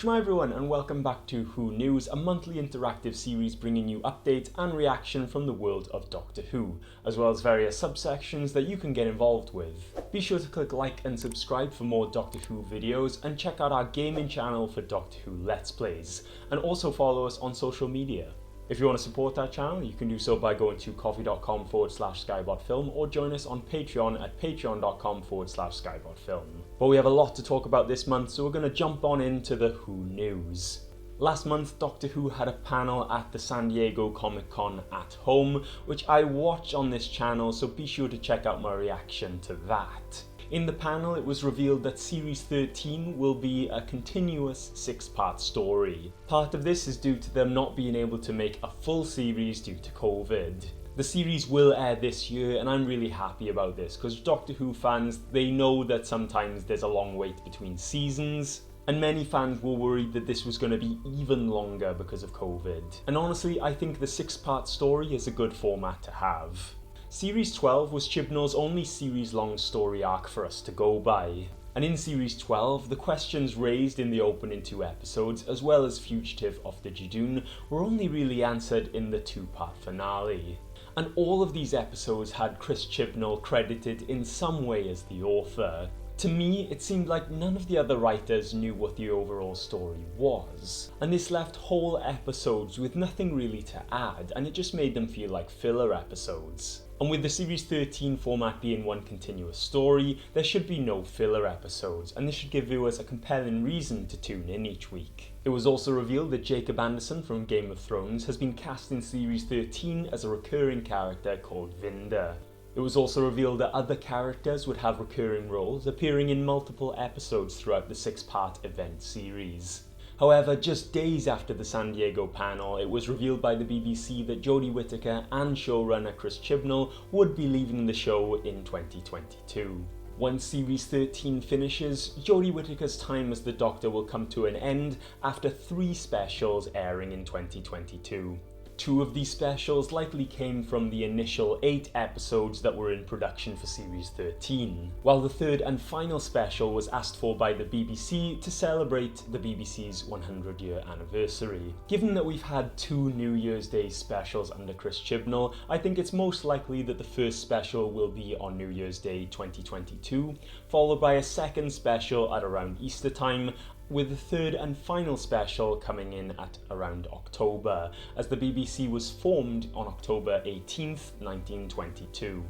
Shema everyone and welcome back to Who News, a monthly interactive series bringing you updates and reaction from the world of Doctor Who, as well as various subsections that you can get involved with. Be sure to click like and subscribe for more Doctor Who videos and check out our gaming channel for Doctor Who Let's Plays, and also follow us on social media. If you want to support our channel, you can do so by going to coffee.com/skybotfilm or join us on Patreon at patreon.com/skybotfilm. But we have a lot to talk about this month, so we're going to jump on into the Who News. Last month, Doctor Who had a panel at the San Diego Comic-Con at home, which I watched on this channel, so be sure to check out my reaction to that. In the panel, it was revealed that Series 13 will be a continuous 6-part story. Part of this is due to them not being able to make a full series due to COVID. The series will air this year, and I'm really happy about this because Doctor Who fans, they know that sometimes there's a long wait between seasons, and many fans were worried that this was going to be even longer because of COVID. And honestly, I think the 6-part story is a good format to have. Series 12 was Chibnall's only series-long story arc for us to go by. And in Series 12, the questions raised in the opening 2 episodes, as well as Fugitive of the Judoon, were only really answered in the 2-part finale. And all of these episodes had Chris Chibnall credited in some way as the author. To me, it seemed like none of the other writers knew what the overall story was. And this left whole episodes with nothing really to add, and it just made them feel like filler episodes. And with the Series 13 format being one continuous story, there should be no filler episodes, and this should give viewers a compelling reason to tune in each week. It was also revealed that Jacob Anderson from Game of Thrones has been cast in Series 13 as a recurring character called Vinder. It was also revealed that other characters would have recurring roles, appearing in multiple episodes throughout the 6-part event series. However, just days after the San Diego panel, it was revealed by the BBC that Jodie Whittaker and showrunner Chris Chibnall would be leaving the show in 2022. Once Series 13 finishes, Jodie Whittaker's time as the Doctor will come to an end after 3 specials airing in 2022. 2 of these specials likely came from the initial 8 episodes that were in production for Series 13, while the 3rd and final special was asked for by the BBC to celebrate the BBC's 100-year anniversary. Given that we've had 2 New Year's Day specials under Chris Chibnall, I think it's most likely that the first special will be on New Year's Day 2022, followed by a second special at around Easter time, with the 3rd and final special coming in at around October, as the BBC was formed on October 18th, 1922.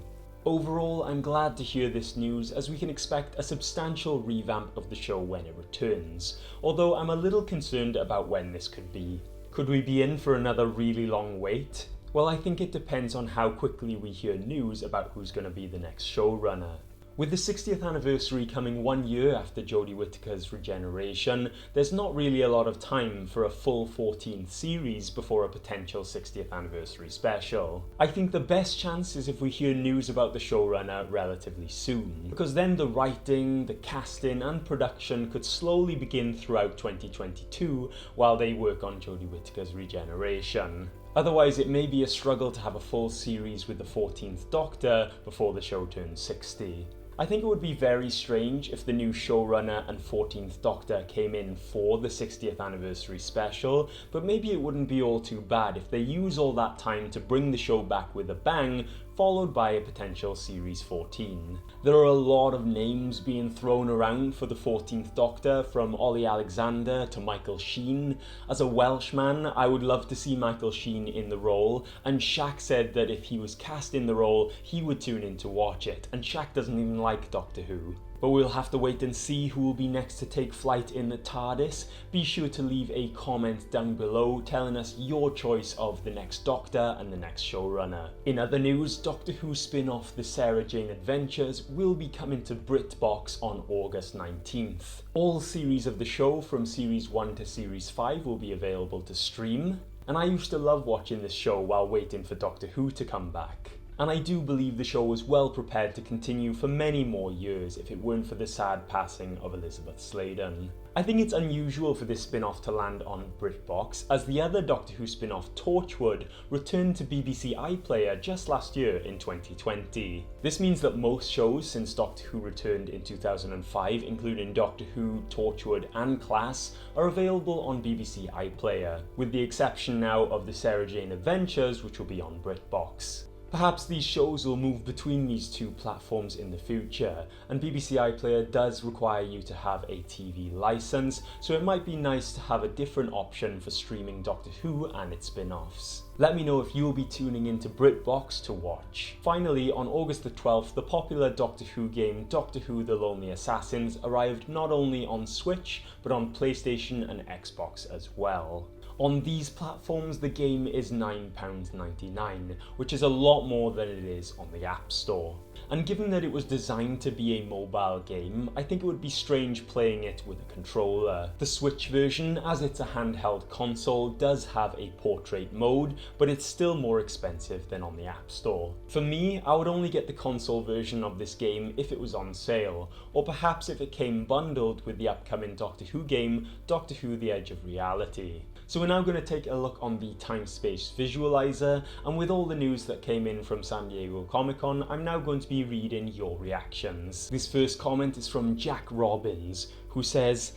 Overall, I'm glad to hear this news, as we can expect a substantial revamp of the show when it returns, although I'm a little concerned about when this could be. Could we be in for another really long wait? Well, I think it depends on how quickly we hear news about who's going to be the next showrunner. With the 60th anniversary coming 1 year after Jodie Whittaker's regeneration, there's not really a lot of time for a full 14th series before a potential 60th anniversary special. I think the best chance is if we hear news about the showrunner relatively soon, because then the writing, the casting and production could slowly begin throughout 2022 while they work on Jodie Whittaker's regeneration. Otherwise, it may be a struggle to have a full series with the 14th Doctor before the show turns 60. I think it would be very strange if the new showrunner and 14th Doctor came in for the 60th anniversary special, but maybe it wouldn't be all too bad if they use all that time to bring the show back with a bang, followed by a potential Series 14. There are a lot of names being thrown around for the 14th Doctor, from Ollie Alexander to Michael Sheen. As a Welshman, I would love to see Michael Sheen in the role, and Shaq said that if he was cast in the role, he would tune in to watch it, and Shaq doesn't even like Doctor Who. But we'll have to wait and see who will be next to take flight in the TARDIS. Be sure to leave a comment down below telling us your choice of the next Doctor and the next showrunner. In other news, Doctor Who spin-off The Sarah Jane Adventures will be coming to BritBox on August 19th. All series of the show from Series 1 to Series 5 will be available to stream, and I used to love watching this show while waiting for Doctor Who to come back. and I do believe the show was well prepared to continue for many more years if it weren't for the sad passing of Elizabeth Sladen. I think it's unusual for this spin-off to land on BritBox, as the other Doctor Who spin-off Torchwood returned to BBC iPlayer just last year in 2020. This means that most shows since Doctor Who returned in 2005, including Doctor Who, Torchwood and Class, are available on BBC iPlayer, with the exception now of the Sarah Jane Adventures, which will be on BritBox. Perhaps these shows will move between these two platforms in the future, and BBC iPlayer does require you to have a TV license, so it might be nice to have a different option for streaming Doctor Who and its spin-offs. Let me know if you'll be tuning into BritBox to watch. Finally, on August the 12th, the popular Doctor Who game Doctor Who The Lonely Assassins arrived not only on Switch, but on PlayStation and Xbox as well. On these platforms, the game is £9.99, which is a lot more than it is on the App Store. And given that it was designed to be a mobile game, I think it would be strange playing it with a controller. The Switch version, as it's a handheld console, does have a portrait mode, but it's still more expensive than on the App Store. For me, I would only get the console version of this game if it was on sale, or perhaps if it came bundled with the upcoming Doctor Who game, Doctor Who The Edge of Reality. So we're now going to take a look on the time-space visualizer, and with all the news that came in from San Diego Comic-Con, I'm now going to be reading your reactions. This first comment is from Jack Robbins, who says,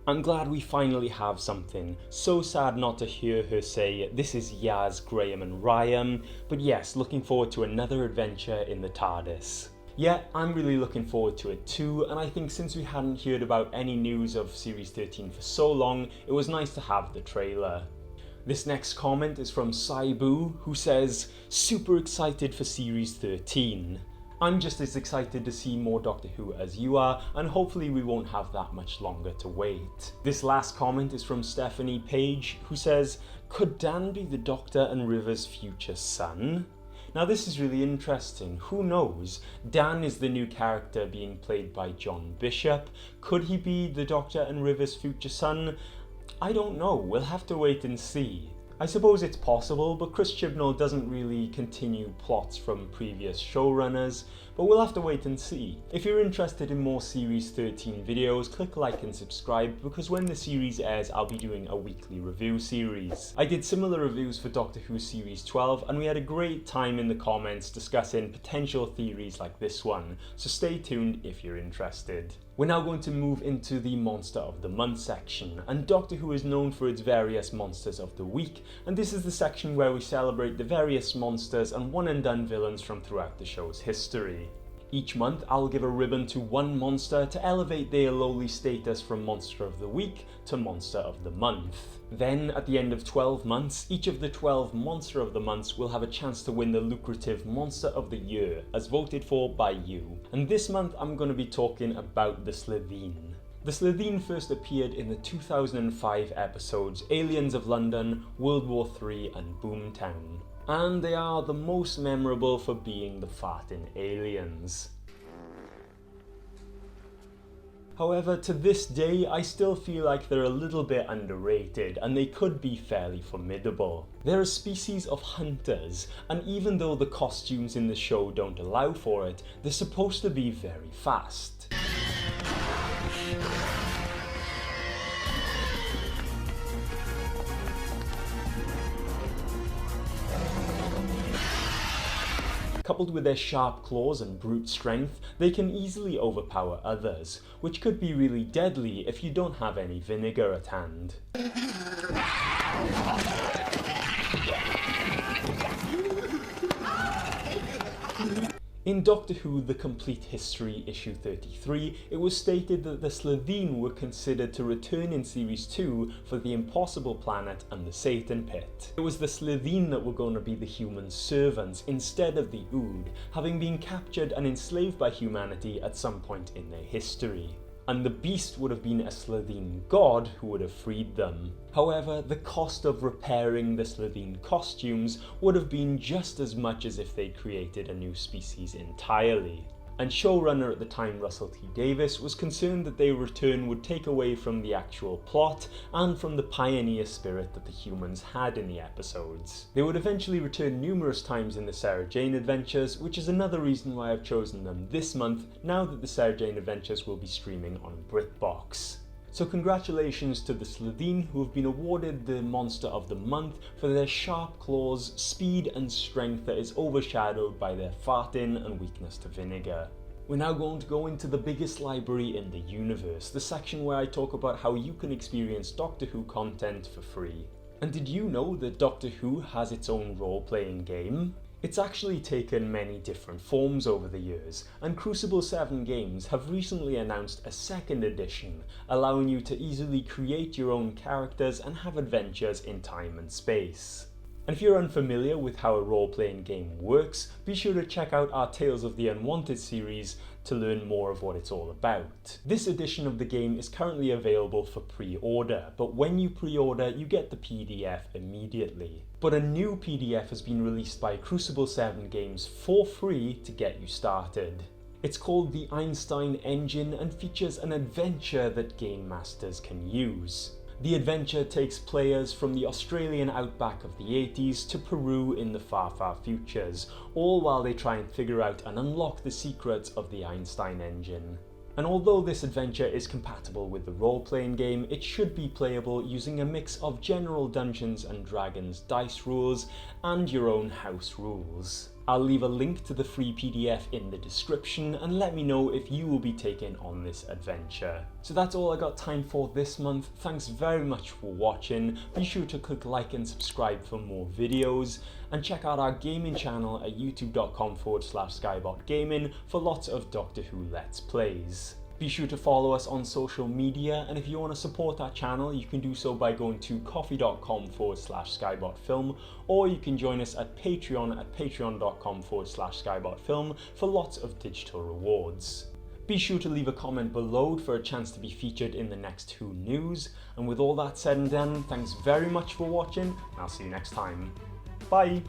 "I'm glad we finally have something. So sad not to hear her say, 'This is Yaz, Graham and Ryan,' but yes, looking forward to another adventure in the TARDIS." Yeah, I'm really looking forward to it too, and I think since we hadn't heard about any news of Series 13 for so long, it was nice to have the trailer. This next comment is from Saibu, who says, "Super excited for Series 13. I'm just as excited to see more Doctor Who as you are, and hopefully we won't have that much longer to wait." This last comment is from Stephanie Page, who says, "Could Dan be the Doctor and River's future son?" Now this is really interesting. Who knows? Dan is the new character being played by John Bishop. Could he be the Doctor and River's future son? I don't know. We'll have to wait and see. I suppose it's possible, but Chris Chibnall doesn't really continue plots from previous showrunners, but we'll have to wait and see. If you're interested in more Series 13 videos, click like and subscribe, because when the series airs, I'll be doing a weekly review series. I did similar reviews for Doctor Who Series 12, and we had a great time in the comments discussing potential theories like this one, so stay tuned if you're interested. We're now going to move into the Monster of the Month section, and Doctor Who is known for its various Monsters of the Week, and this is the section where we celebrate the various monsters and one-and-done villains from throughout the show's history. Each month, I'll give a ribbon to one monster to elevate their lowly status from Monster of the Week to Monster of the Month. Then, at the end of 12 months, each of the 12 Monster of the Months will have a chance to win the lucrative Monster of the Year, as voted for by you. And this month, I'm going to be talking about the Slitheen. The Slitheen first appeared in the 2005 episodes Aliens of London, World War III and Boomtown. And they are the most memorable for being the farting aliens. However, to this day, I still feel like they're a little bit underrated, and they could be fairly formidable. They're a species of hunters, and even though the costumes in the show don't allow for it, they're supposed to be very fast. Coupled with their sharp claws and brute strength, they can easily overpower others, which could be really deadly if you don't have any vinegar at hand. In Doctor Who The Complete History issue 33, it was stated that the Slitheen were considered to return in Series 2 for the Impossible Planet and the Satan Pit. It was the Slitheen that were going to be the human servants instead of the Ood, having been captured and enslaved by humanity at some point in their history. And the beast would have been a Slitheen god who would have freed them. However, the cost of repairing the Slitheen costumes would have been just as much as if they created a new species entirely. and showrunner at the time Russell T Davies was concerned that their return would take away from the actual plot and from the pioneer spirit that the humans had in the episodes. They would eventually return numerous times in the Sarah Jane Adventures, which is another reason why I've chosen them this month now that the Sarah Jane Adventures will be streaming on BritBox. So congratulations to the Slitheen, who have been awarded the Monster of the Month for their sharp claws, speed and strength that is overshadowed by their farting and weakness to vinegar. We're now going to go into the biggest library in the universe, the section where I talk about how you can experience Doctor Who content for free. And did you know that Doctor Who has its own role-playing game? It's actually taken many different forms over the years, and Crucible 7 Games have recently announced a second edition, allowing you to easily create your own characters and have adventures in time and space. And if you're unfamiliar with how a role-playing game works, be sure to check out our Tales of the Unwanted series to learn more of what it's all about. This edition of the game is currently available for pre-order, but when you pre-order you get the PDF immediately. But a new PDF has been released by Crucible 7 Games for free to get you started. It's called the Einstein Engine and features an adventure that game masters can use. The adventure takes players from the Australian outback of the 80s to Peru in the far, far futures, all while they try and figure out and unlock the secrets of the Einstein Engine. And although this adventure is compatible with the role-playing game, it should be playable using a mix of general Dungeons and Dragons dice rules and your own house rules. I'll leave a link to the free PDF in the description and let me know if you will be taken on this adventure. So that's all I got time for this month. Thanks very much for watching. Be sure to click like and subscribe for more videos, and check out our gaming channel at youtube.com/skybotgaming for lots of Doctor Who Let's Plays. Be sure to follow us on social media, and if you want to support our channel you can do so by going to coffee.com/skybotfilm, or you can join us at Patreon at patreon.com/skybotfilm for lots of digital rewards. Be sure to leave a comment below for a chance to be featured in the next Who news, and with all that said and done, thanks very much for watching and I'll see you next time. Bye!